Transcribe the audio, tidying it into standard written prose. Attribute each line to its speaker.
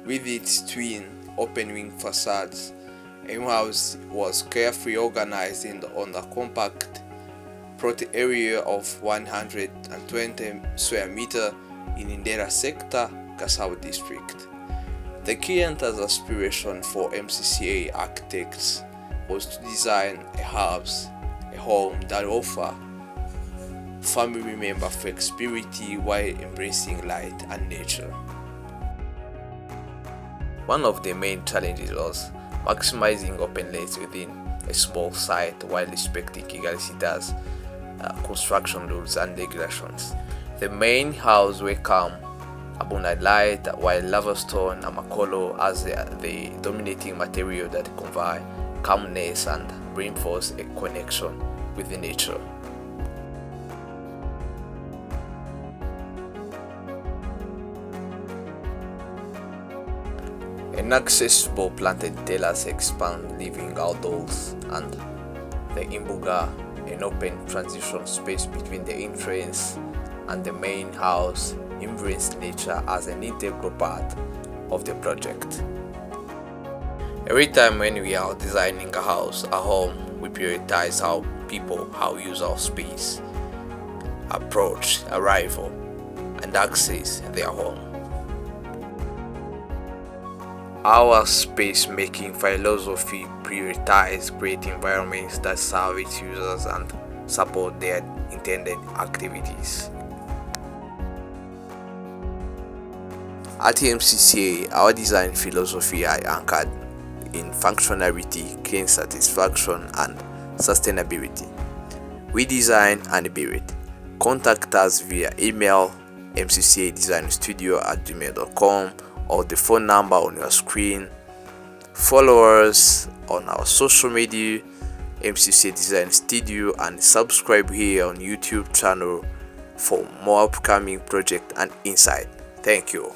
Speaker 1: with its twin open-wing facades. M-House was carefully organized on the compact plot area of 120 square meters in Ndera sector, Gasabo district. The key aspiration for MCCA architects was to design a home that offer family member flexibility while embracing light and nature. One of the main challenges was maximizing openness within a small site while respecting Kigali City's construction rules and regulations. The main house welcomed abundant light, while lavastone and Amakoro as the dominating material that convey calmness and reinforce a connection with the nature. An accessible planted terrace expand living outdoors, and the imbuga, an open transition space between the entrance and the main house, embrace nature as an integral part of the project. Every time when we are designing a house, a home, we prioritize how use our space, approach, arrival, and access their home. Our space-making philosophy prioritizes creating environments that serve its users and support their intended activities. At MCCA, our design philosophy are anchored in functionality, client satisfaction, and sustainability. We design and build. Contact us via email mccadesignstudio@gmail.com or the phone number on your screen. Follow us on our social media, MCCA Design Studio, and subscribe here on YouTube channel for more upcoming project and insight. Thank you.